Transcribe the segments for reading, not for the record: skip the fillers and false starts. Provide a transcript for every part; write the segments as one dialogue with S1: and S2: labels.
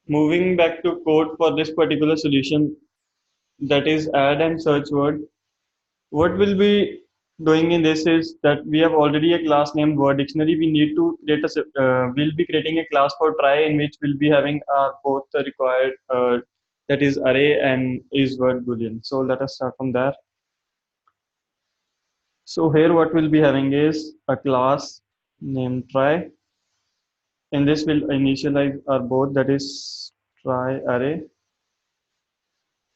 S1: Moving back to code for this particular solution, that is add and search word. What we'll be doing in this is that we have already a class named word dictionary. We need to create we'll be creating a class for try in which we'll be having both the required that is array and is word boolean. So let us start from there. So here what we'll be having is a class named try. In this we'll initialize our both, that is try array.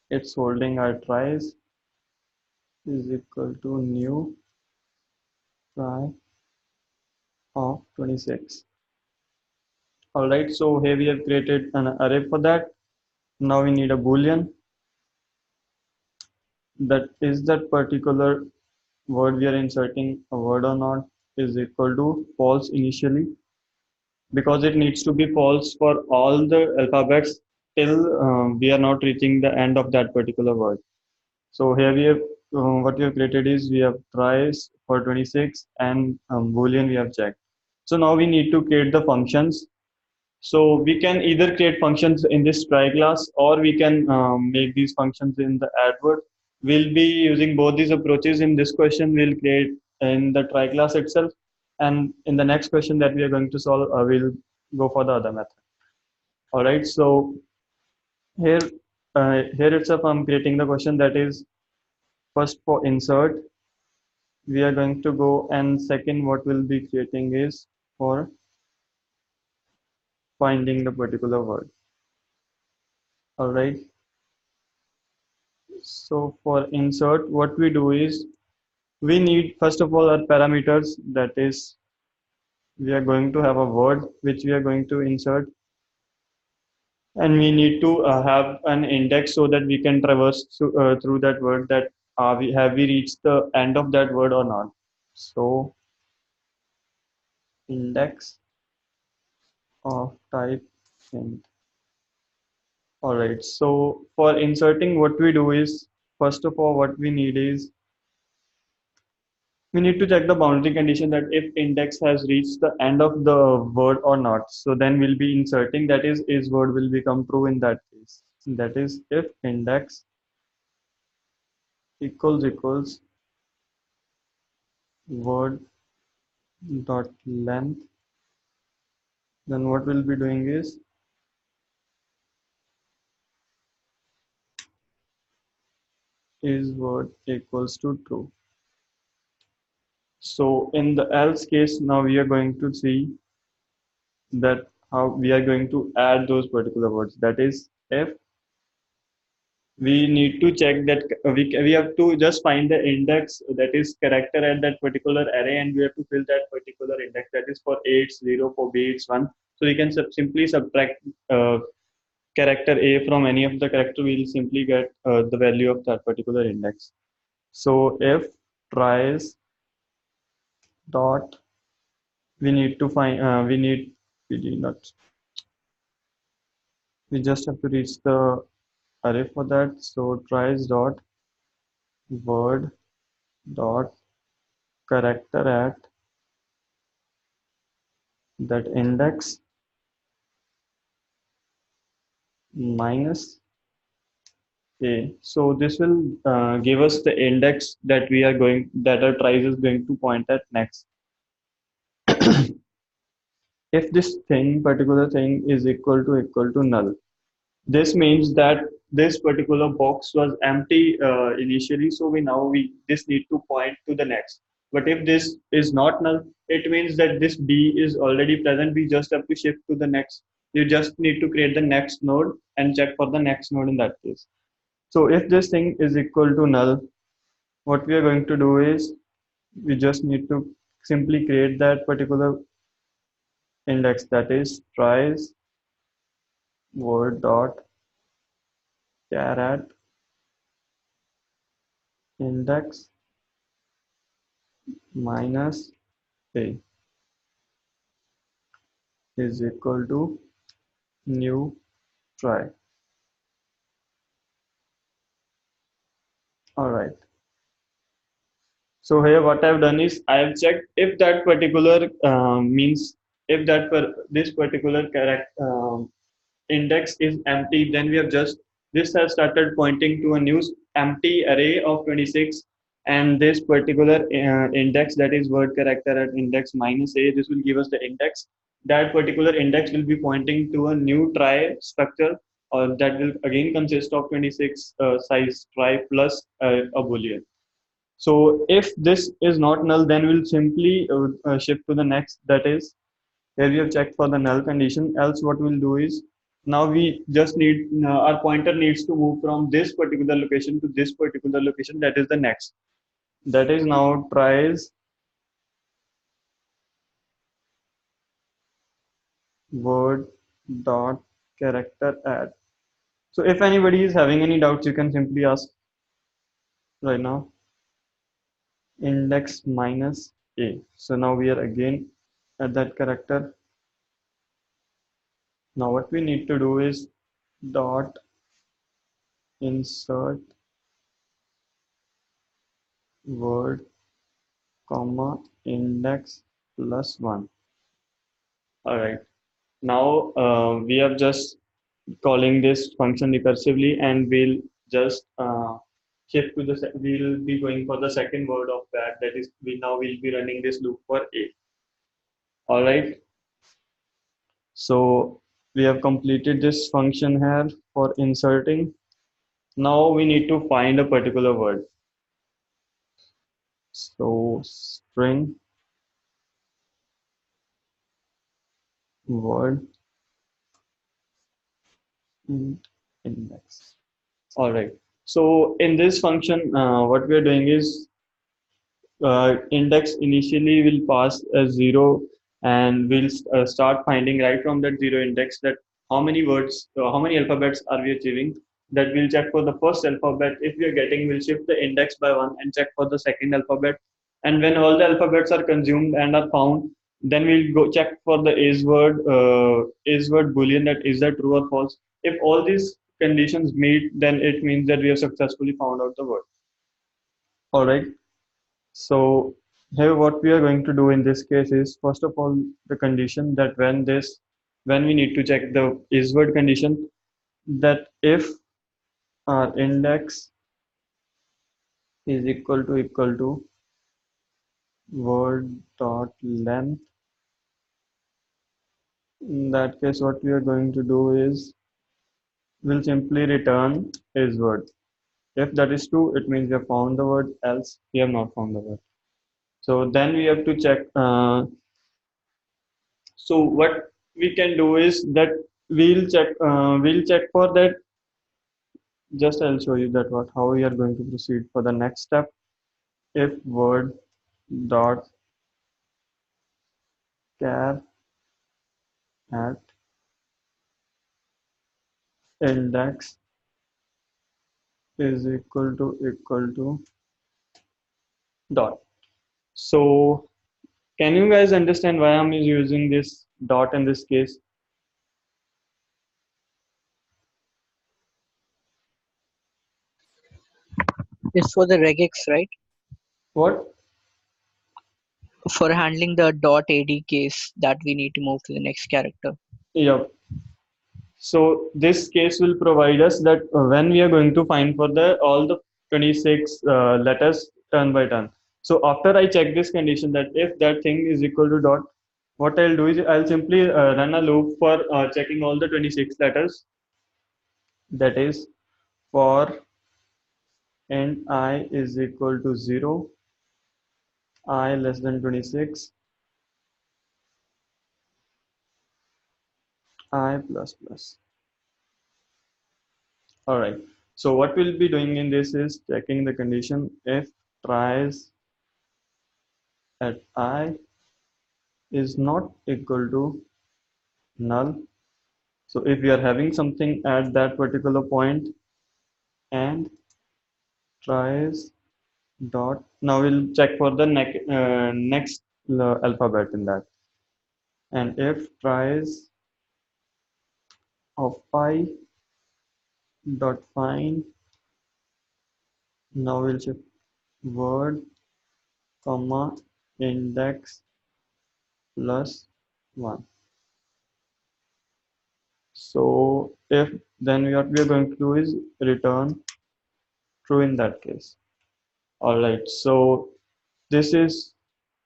S1: It's holding our tries is equal to new try of 26. All right, so here we have created an array for that. Now we need a boolean, that is that particular word we are inserting a word or not is equal to false initially, because it needs to be false for all the alphabets till we are not reaching the end of that particular word. So here we have what we have created is we have tries for 26 and boolean we have checked. So now we need to create the functions. So we can either create functions in this try class, or we can make these functions in the add word. We'll be using both these approaches. In this question, we'll create in the try class itself, and in the next question that we are going to solve, we'll go for the other method. All right. So here, here itself, I'm creating the question that is first for insert. We are going to go, and second, what we'll be creating is for finding the particular word. All right. So for insert, what we do is we need first of all our parameters. That is, we are going to have a word which we are going to insert, and we need to have an index so that we can traverse through that word. That we reached the end of that word or not. So index of type int. All right. So for inserting, what we do is first of all what we need is we need to check the boundary condition that if index has reached the end of the word or not. So then we'll be inserting, that is word will become true in that case. That is if index equals word dot length, then what we'll be doing is word equals to true. So in the else case, now we are going to see that how we are going to add those particular words. That is if we need to check that we have to just find the index that is character at that particular array, and we have to fill that particular index, that is for A it's 0, for B it's 1. So we can simply subtract character A from any of the character, we'll simply get the value of that particular index. So if tries dot, we need to find we need not, we just have to reach the array for that. So tries dot word dot character at that index minus a. So this will give us the index that we are going, that our tries is going to point at next. If this particular thing is equal to null, this means that this particular box was empty initially. So we this need to point to the next. But if this is not null, it means that this B is already present. We just have to shift to the next. You just need to create the next node and check for the next node in that case. So if this thing is equal to null, what we are going to do is we just need to simply create that particular index, that is tries word dot char at index minus a is equal to new try. All right. So here what I've done is I have checked if that particular means if that this particular character index is empty, then we have just, this has started pointing to a new empty array of 26, and this particular index, that is word character at index minus a, this will give us the index. That particular index will be pointing to a new trie structure, or that will again consist of 26 size trie plus a boolean. So if this is not null, then we'll simply shift to the next, that is, here we have checked for the null condition. Else what we'll do is, now we just need, our pointer needs to move from this particular location to this particular location, that is the next. That is now tries word dot character add. So if anybody is having any doubts, you can simply ask right now. Index minus a. So now we are again at that character. Now what we need to do is dot insert word comma index plus 1. All right. Now we are just calling this function recursively, and we'll just shift to the, we'll be going for the second word of that. That is, we now will be running this loop for a. All right. So we have completed this function here for inserting. Now we need to find a particular word. So string word index. All right. So in this function, what we are doing is, index initially will pass as 0, and we'll start finding right from that 0 index that how many words, how many alphabets are we achieving. That we'll check for the first alphabet. If we are getting, we'll shift the index by 1 and check for the second alphabet. And when all the alphabets are consumed and are found, then we'll go check for the is word boolean, that is that true or false. If all these conditions meet, then it means that we have successfully found out the word. All right. So here what we are going to do in this case is, first of all, the condition that when we need to check the is word condition, that if our index is equal to word dot length, in that case what we are going to do is, we'll simply return is word. If that is true, it means we have found the word, else we have not found the word. So then we have to check, so what we can do is that we'll check for that. Just I'll show you that what how we are going to proceed for the next step. If word dot char at index is equal to dot. So can you guys understand why I'm using this dot in this case?
S2: It's for the regex, right?
S1: What?
S2: For handling the .ad case that we need to move to the next character.
S1: Yep. So this case will provide us that when we are going to find for the all the 26 letters turn by turn. So after I check this condition, that if that thing is equal to dot, what I'll do is I'll simply run a loop for checking all the 26 letters. That is, for int I is equal to 0, I less than 26, I plus plus. All right. So what we'll be doing in this is checking the condition if tries at I is not equal to null. So if we are having something at that particular point, and tries dot, now we'll check for the next alphabet in that. And if tries of pi dot find, now we'll check word comma index plus 1. So if then what we are going to do is return true in that case. All right. So this is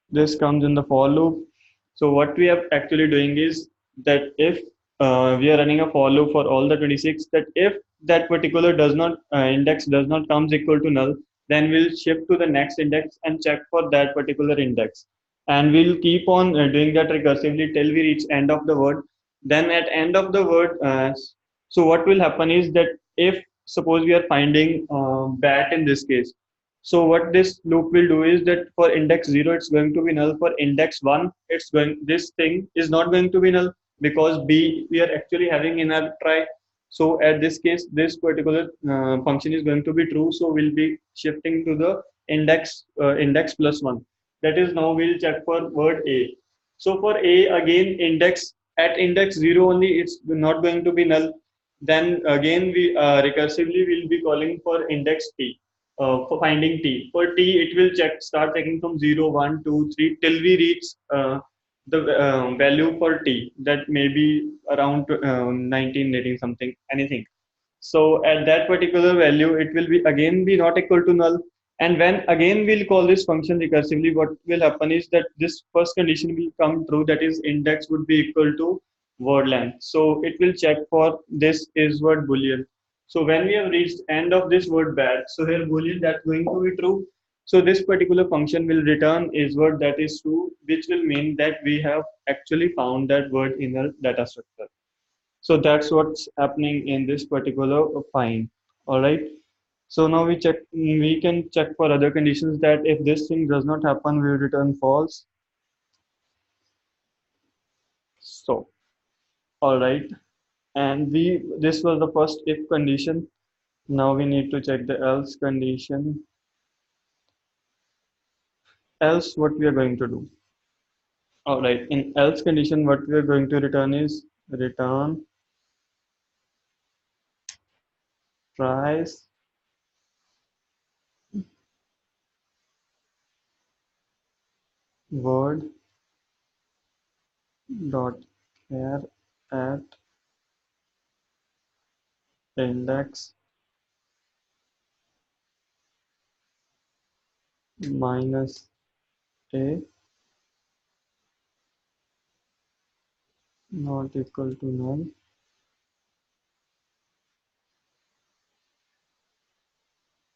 S1: this comes in the for loop. So what we are actually doing is that if we are running a for loop for all the 26, that if that particular does not index does not comes equal to null, then we'll shift to the next index and check for that particular index, and we'll keep on doing that recursively till we reach end of the word. Then at end of the word, so what will happen is that if suppose we are finding bat in this case, so what this loop will do is that for index 0 it's going to be null, for index 1 it's going this thing is not going to be null because b we are actually having in our try. So at this case this particular function is going to be true, so we'll be shifting to the index plus 1. That is, now we'll check for word a. So for a again, index at index 0 only it's not going to be null. Then again we recursively will be calling for index t for finding t. For t, it will start checking from 0, 1, 2, 3 till we reach the value for t that may be around 19, 18, something, anything. So at that particular value, it will be again be not equal to null. And when again we'll call this function recursively, what will happen is that this first condition will come true, that is index would be equal to word length. So it will check for this is word boolean. So when we have reached end of this word bad, so here boolean that's going to be true. So this particular function will return is word that is true, which will mean that we have actually found that word in our data structure. So that's what's happening in this particular find. All right. So now we can check for other conditions that if this thing does not happen, we will return false. So, all right. And this was the first if condition. Now we need to check the else condition. Else, what we are going to do. All right. In else condition, what we are going to return is return tries word dot char at index minus a not equal to null,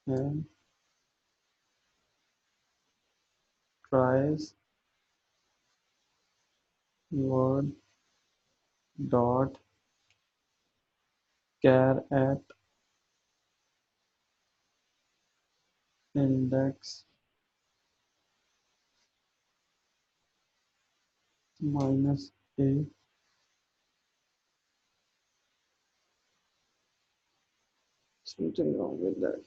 S1: and tries word dot char at index minus a. Something wrong with that.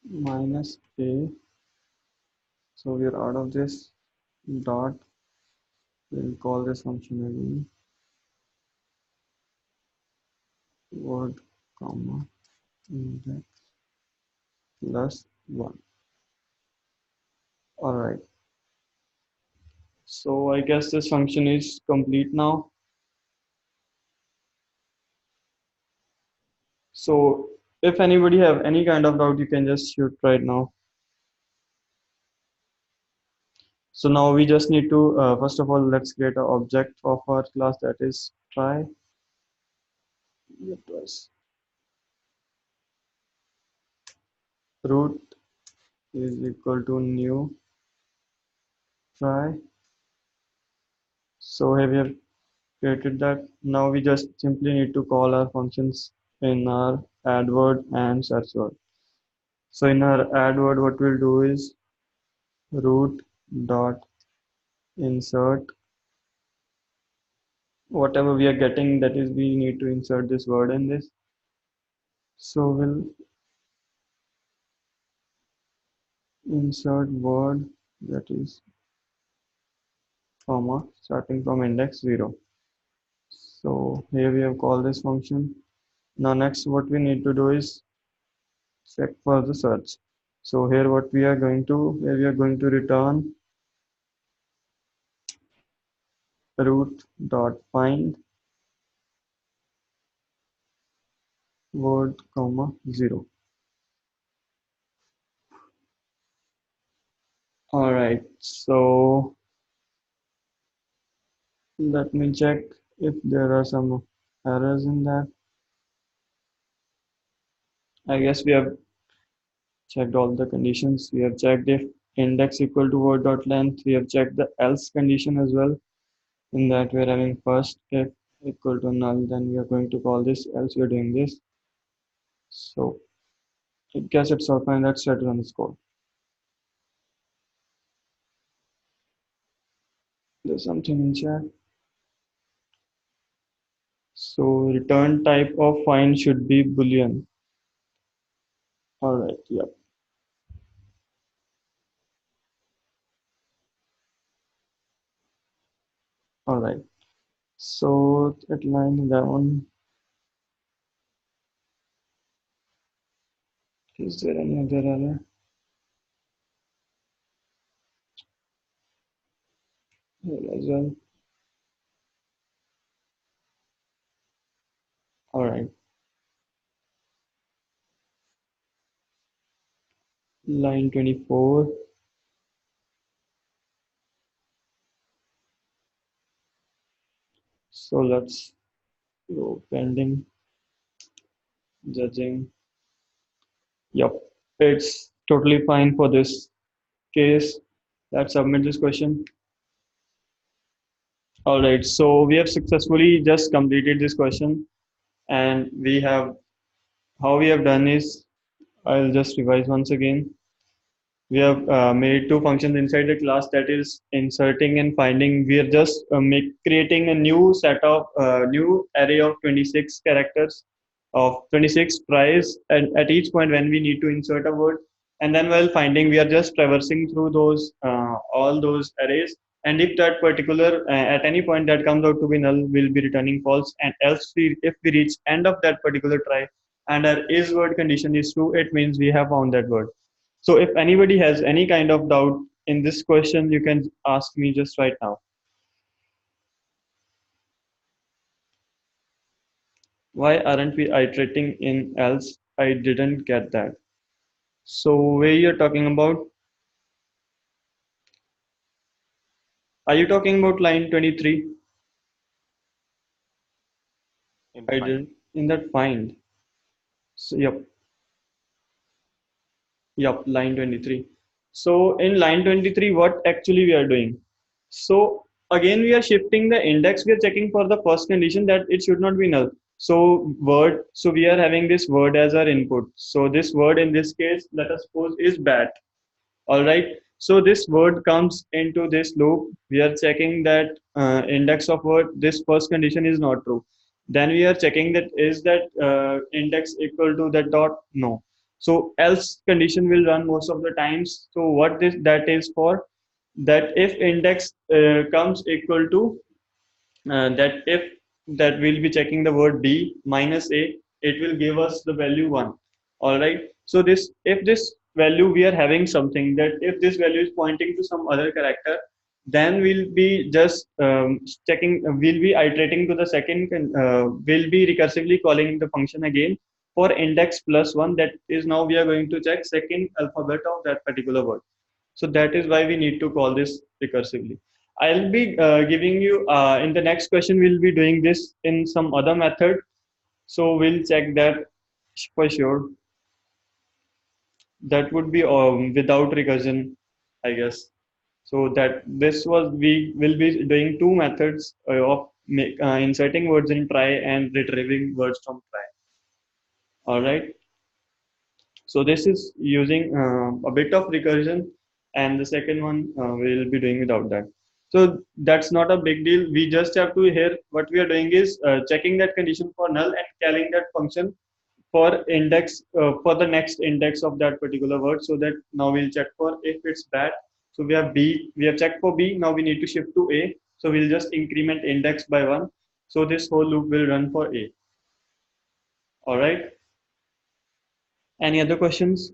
S1: Minus a. So we are out of this dot. We'll call this function again. Word comma index plus 1. All right. So I guess this function is complete now. So if anybody have any kind of doubt, you can just shoot right now. So now we just need to, first of all, let's create an object of our class that is try. It was root is equal to new try. So here we have created that. Now we just simply need to call our functions in our add word and search word. So in our add word, what we'll do is root dot insert whatever we are getting, that is we need to insert this word in this. So we'll insert word that is comma starting from index 0. So here we have called this function. Now next what we need to do is check for the search. So here what we are going to, here we are going to return root dot find word comma 0. All right, so let me check if there are some errors in that. I guess we have checked all the conditions. We have checked if index equal to word dot length. We have checked the else condition as well. In that we are having first if equal to null, then we are going to call this, else we are doing this. So I guess it's all fine. Let's try to run this code. There's something in chat. So return type of find should be boolean. All right, yep. All right. So at line 11, is there any other error here as well? All right. Line 24. So let's go pending, judging. Yep. It's totally fine for this case. Let's submit this question. All right. So we have successfully just completed this question, and we have how we have done is I'll just revise once again. We have made two functions inside the class, that is inserting and finding. We are just creating a new set of new array of 26 characters of 26 tries, and at each point when we need to insert a word, and then while finding we are just traversing through those all those arrays, and if that particular at any point that comes out to be null, we'll be returning false, and else if we reach end of that particular try and our is word condition is true, it means we have found that word. So if anybody has any kind of doubt in this question, you can ask me just right now. Why aren't we iterating in else? I didn't get that. So where you're talking about, are you talking about line 23?
S3: in
S1: I
S3: fine.
S1: didn't in that find. So yep, yep, line 23. So in line 23, what actually we are doing? So again, we are shifting the index. We are checking for the first condition that it should not be null. So word, so we are having this word as our input. So this word in this case, let us suppose is bat. All right. So this word comes into this loop. We are checking that index of word. This first condition is not true. Then we are checking that is that index equal to that dot? No. So else condition will run most of the times. So what this that is for? That if index comes equal to that if that we'll be checking the word b minus a, it will give us the value 1. All right, so this if this value we are having something, that if this value is pointing to some other character, then we'll be just checking, we'll be iterating to the second, we'll be recursively calling the function again for index plus 1, that is now we are going to check second alphabet of that particular word. So that is why we need to call this recursively. I'll be giving you in the next question, we'll be doing this in some other method. So we'll check that for sure. That would be without recursion, I guess. So that this was, we will be doing two methods of inserting words in try and retrieving words from try. All right. So this is using a bit of recursion, and the second one we'll be doing without that. So that's not a big deal. We just have to, here what we are doing is checking that condition for null and calling that function for index for the next index of that particular word. So that now we'll check for if it's bad. So we have B, we have checked for B. Now we need to shift to A. So we'll just increment index by 1. So this whole loop will run for A. All right. Any other questions?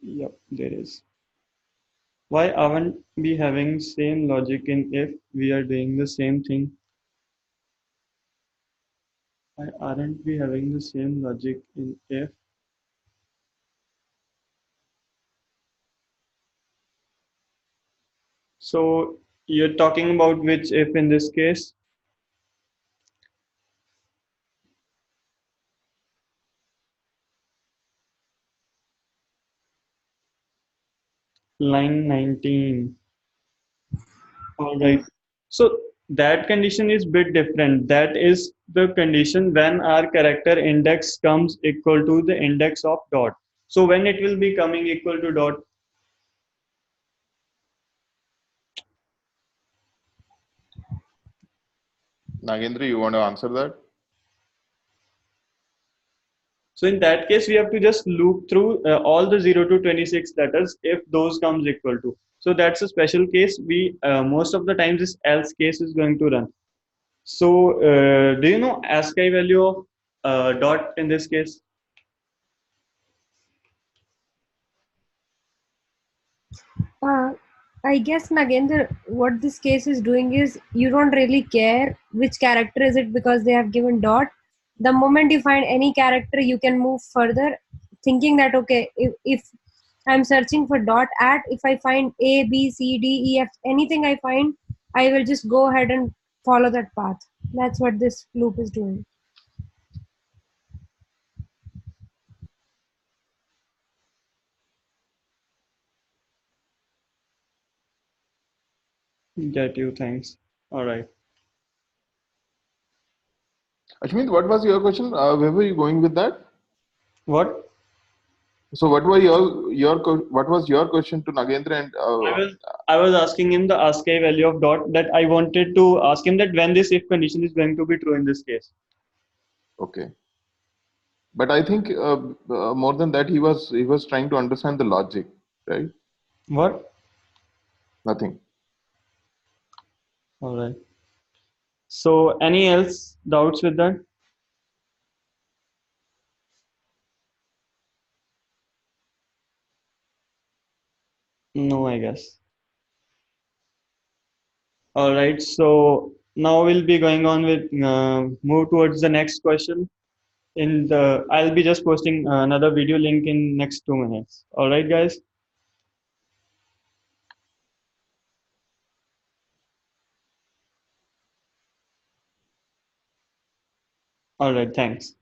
S1: Yep, there is. Why aren't we having same logic in if we are doing the same thing? Why aren't we having the same logic in if? So you're talking about which if in this case? Line 19. All right. So that condition is bit different. That is the condition when our character index comes equal to the index of dot. So when it will be coming equal to dot.
S3: Nagendra, you want to answer that?
S1: So in that case, we have to just loop through all the 0 to 26 letters if those comes equal to. So that's a special case. We most of the times this else case is going to run. So do you know ASCII value of dot in this case?
S4: Uh, I guess Nagendra, what this case is doing is you don't really care which character is it because they have given dot. The moment you find any character, you can move further, thinking that okay, if I'm searching for dot at, if I find A, B, C, D, E, F, anything I find, I will just go ahead and follow that path. That's what this loop is doing.
S1: Get you, thanks. All right.
S3: Ashmit, what was your question? Where were you going with that?
S1: What?
S3: So, what were what was your question to Nagendra and
S1: I was I was asking him the ASCII value of dot that I wanted to ask him that when this if condition is going to be true in this case.
S3: okay. But I think more than that, he was trying to understand the logic, right?
S1: What?
S3: Nothing.
S1: All right. So any else doubts with that? No, I guess. All right. So now we'll be going on with move towards the next question. In the I'll be just posting another video link in next 2 minutes. All right, guys. All right. Thanks.